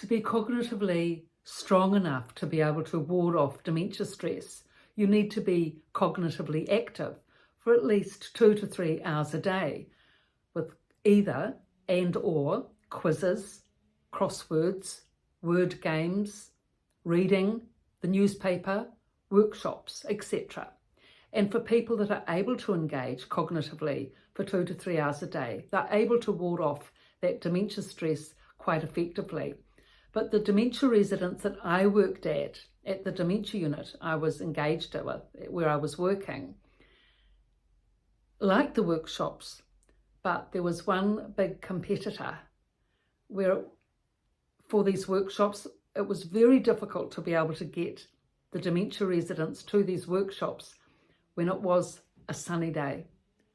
To be cognitively strong enough to be able to ward off dementia stress, you need to be cognitively active for at least 2 to 3 hours a day, with either and or quizzes, crosswords, word games, reading, the newspaper, workshops, etc. And for people that are able to engage cognitively for 2 to 3 hours a day, they're able to ward off that dementia stress quite effectively. But the dementia residents that I worked at the dementia unit I was engaged with, where I was working, liked the workshops, but there was one big competitor where for these workshops, it was very difficult to be able to get the dementia residents to these workshops when it was a sunny day.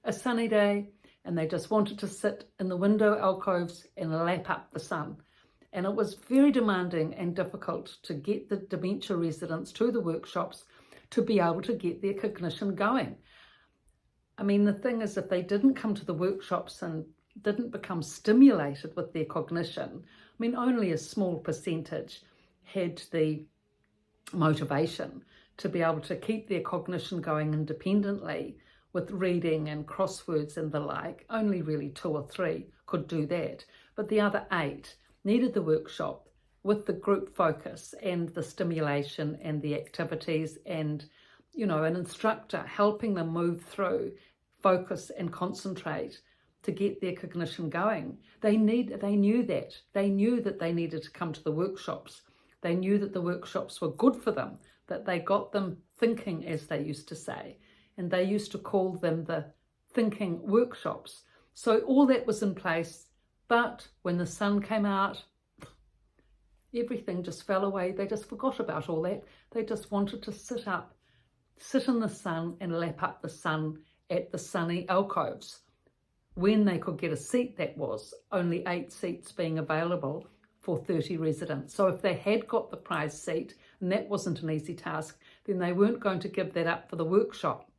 A sunny day, and they just wanted to sit in the window alcoves and lap up the sun. And it was very demanding and difficult to get the dementia residents to the workshops to be able to get their cognition going. I mean, the thing is, if they didn't come to the workshops and didn't become stimulated with their cognition, I mean, only a small percentage had the motivation to be able to keep their cognition going independently with reading and crosswords and the like. Only really 2 or 3 could do that. But the other 8 needed the workshop with the group focus and the stimulation and the activities and, you know, an instructor helping them move through, focus and concentrate to get their cognition going. They knew that. They knew that they needed to come to the workshops. They knew that the workshops were good for them, that they got them thinking, as they used to say, and they used to call them the thinking workshops. So all that was in place, but when the sun came out, everything just fell away. They just forgot about all that. They just wanted to sit in the sun and lap up the sun at the sunny alcoves. When they could get a seat, that was only 8 seats being available for 30 residents. So if they had got the prize seat, and that wasn't an easy task, then they weren't going to give that up for the workshop.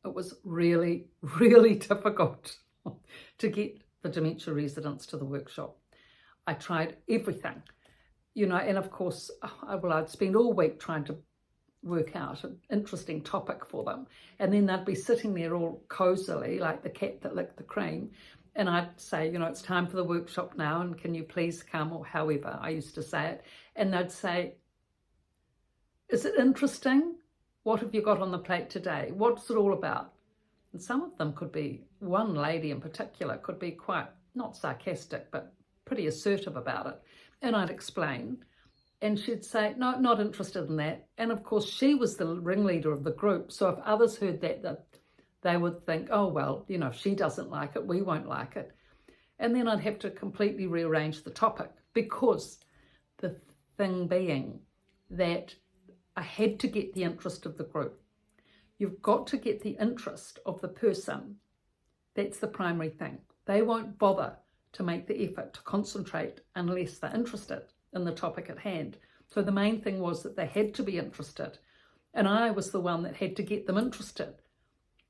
It was really, really difficult to get the dementia residents to the workshop. I tried everything, you know, and of course, I'd spend all week trying to work out an interesting topic for them. And then they'd be sitting there all cozily, like the cat that licked the cream. And I'd say, you know, it's time for the workshop now, and can you please come, or however I used to say it. And they'd say, is it interesting? What have you got on the plate today? What's it all about? And some of them could be, one lady in particular could be quite, not sarcastic, but pretty assertive about it. And I'd explain, and she'd say, no, not interested in that. And of course, she was the ringleader of the group. So if others heard that they would think, oh, well, you know, if she doesn't like it, we won't like it. And then I'd have to completely rearrange the topic, because the thing being that I had to get the interest of the group. You've got to get the interest of the person. That's the primary thing. They won't bother to make the effort to concentrate unless they're interested in the topic at hand. So the main thing was that they had to be interested. And I was the one that had to get them interested.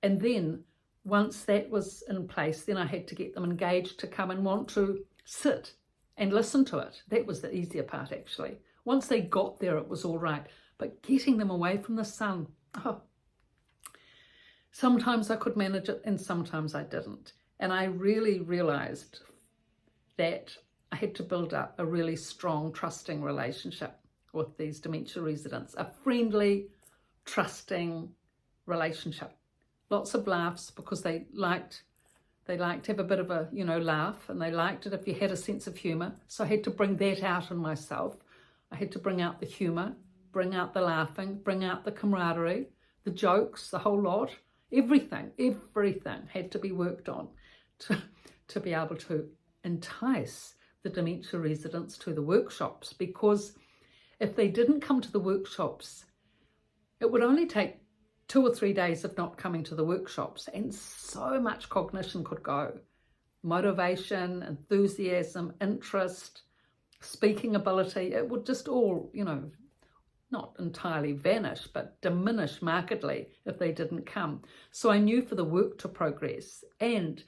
And then once that was in place, then I had to get them engaged to come and want to sit and listen to it. That was the easier part, actually. Once they got there, it was all right. But getting them away from the sun, sometimes I could manage it and sometimes I didn't. And I really realized that I had to build up a really strong, trusting relationship with these dementia residents, a friendly, trusting relationship. Lots of laughs, because they liked to have a bit of a, you know, laugh, and they liked it if you had a sense of humour. So I had to bring that out in myself. I had to bring out the humour, bring out the laughing, bring out the camaraderie, the jokes, the whole lot. Everything had to be worked on to be able to entice the dementia residents to the workshops, because if they didn't come to the workshops, it would only take 2 or 3 days of not coming to the workshops, and so much cognition could go. Motivation, enthusiasm, interest, speaking ability, it would just all, you know, not entirely vanish, but diminish markedly if they didn't come. So I knew for the work to progress, and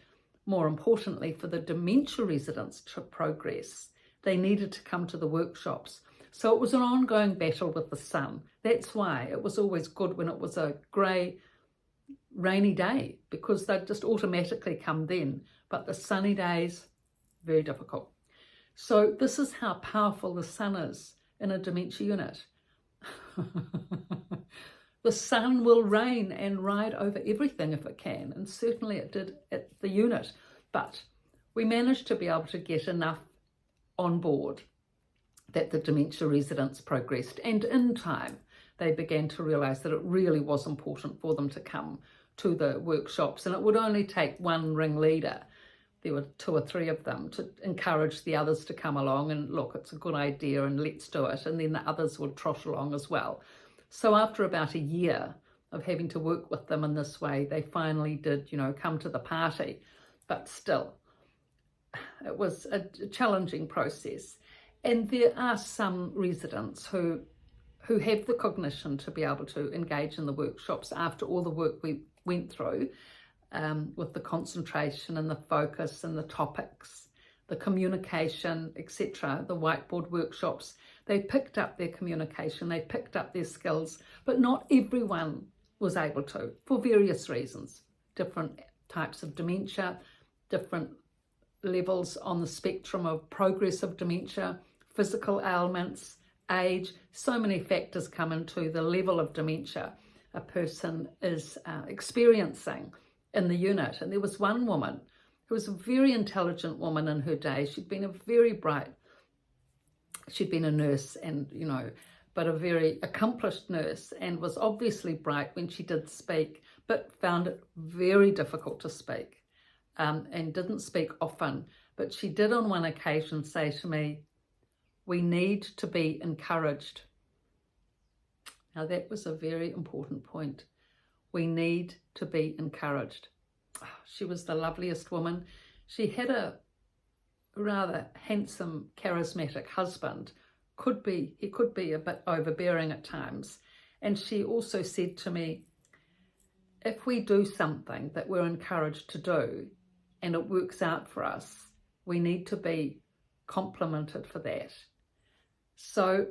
more importantly, for the dementia residents to progress, they needed to come to the workshops. So it was an ongoing battle with the sun. That's why it was always good when it was a grey, rainy day, because they'd just automatically come then. But the sunny days, very difficult. So this is how powerful the sun is in a dementia unit. The sun will reign and ride over everything if it can, and certainly it did at the unit. But we managed to be able to get enough on board that the dementia residents progressed, and in time they began to realise that it really was important for them to come to the workshops, and it would only take one ringleader. There were 2 or 3 of them to encourage the others to come along and look, it's a good idea and let's do it, and then the others would trot along as well. So after about a year of having to work with them in this way, they finally did, come to the party. But still, it was a challenging process. And there are some residents who have the cognition to be able to engage in the workshops after all the work we went through, with the concentration and the focus and the topics, the communication, etc., the whiteboard workshops. They picked up their communication, they picked up their skills, but not everyone was able to, for various reasons. Different types of dementia, different levels on the spectrum of progress of dementia, physical ailments, age. So many factors come into the level of dementia a person is experiencing in the unit. And there was one woman who was a very intelligent woman in her day. She'd been she'd been a nurse and, but a very accomplished nurse, and was obviously bright when she did speak, but found it very difficult to speak, and didn't speak often. But she did on one occasion say to me, "We need to be encouraged." Now that was a very important point. We need to be encouraged. She was the loveliest woman. She had a rather handsome, charismatic husband. He could be a bit overbearing at times. And she also said to me, if we do something that we're encouraged to do and it works out for us, we need to be complimented for that. So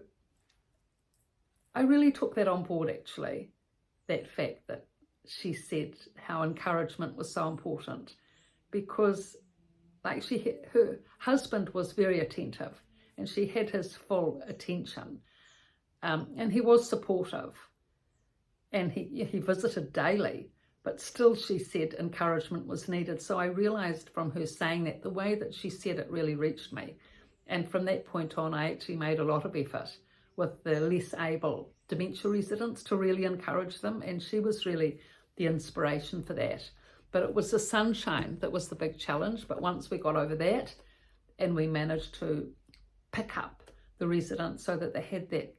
I really took that on board, actually, that fact that she said how encouragement was so important, because her husband was very attentive and she had his full attention, and he was supportive, and he visited daily, but still she said encouragement was needed. So I realised from her saying that, the way that she said it really reached me, and from that point on I actually made a lot of effort with the less able dementia residents to really encourage them, and she was really the inspiration for that. But it was the sunshine that was the big challenge. But once we got over that and we managed to pick up the residents so that they had that,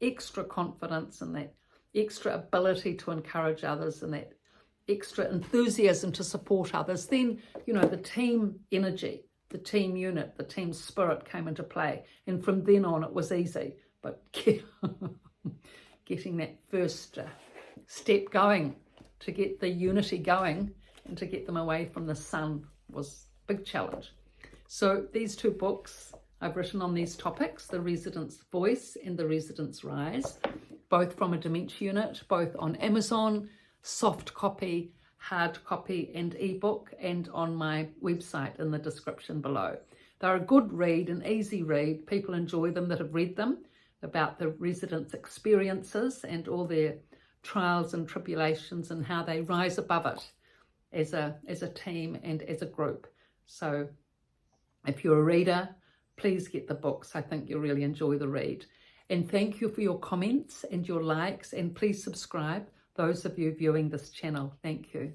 extra confidence and that extra ability to encourage others and that extra enthusiasm to support others, then, the team energy, the team unit, the team spirit came into play. And from then on it was easy. But getting that first step going to get the unity going and to get them away from the sun was a big challenge. So these 2 books I've written on these topics, The Resident's Voice and The Resident's Rise, both from a dementia unit, both on Amazon, soft copy, hard copy and ebook, and on my website in the description below. They're a good read, an easy read. People enjoy them that have read them, about the residents' experiences and all their trials and tribulations and how they rise above it as a team and as a group. So if you're a reader, please get the books. I think you'll really enjoy the read. And thank you for your comments and your likes, and please subscribe, those of you viewing this channel. Thank you.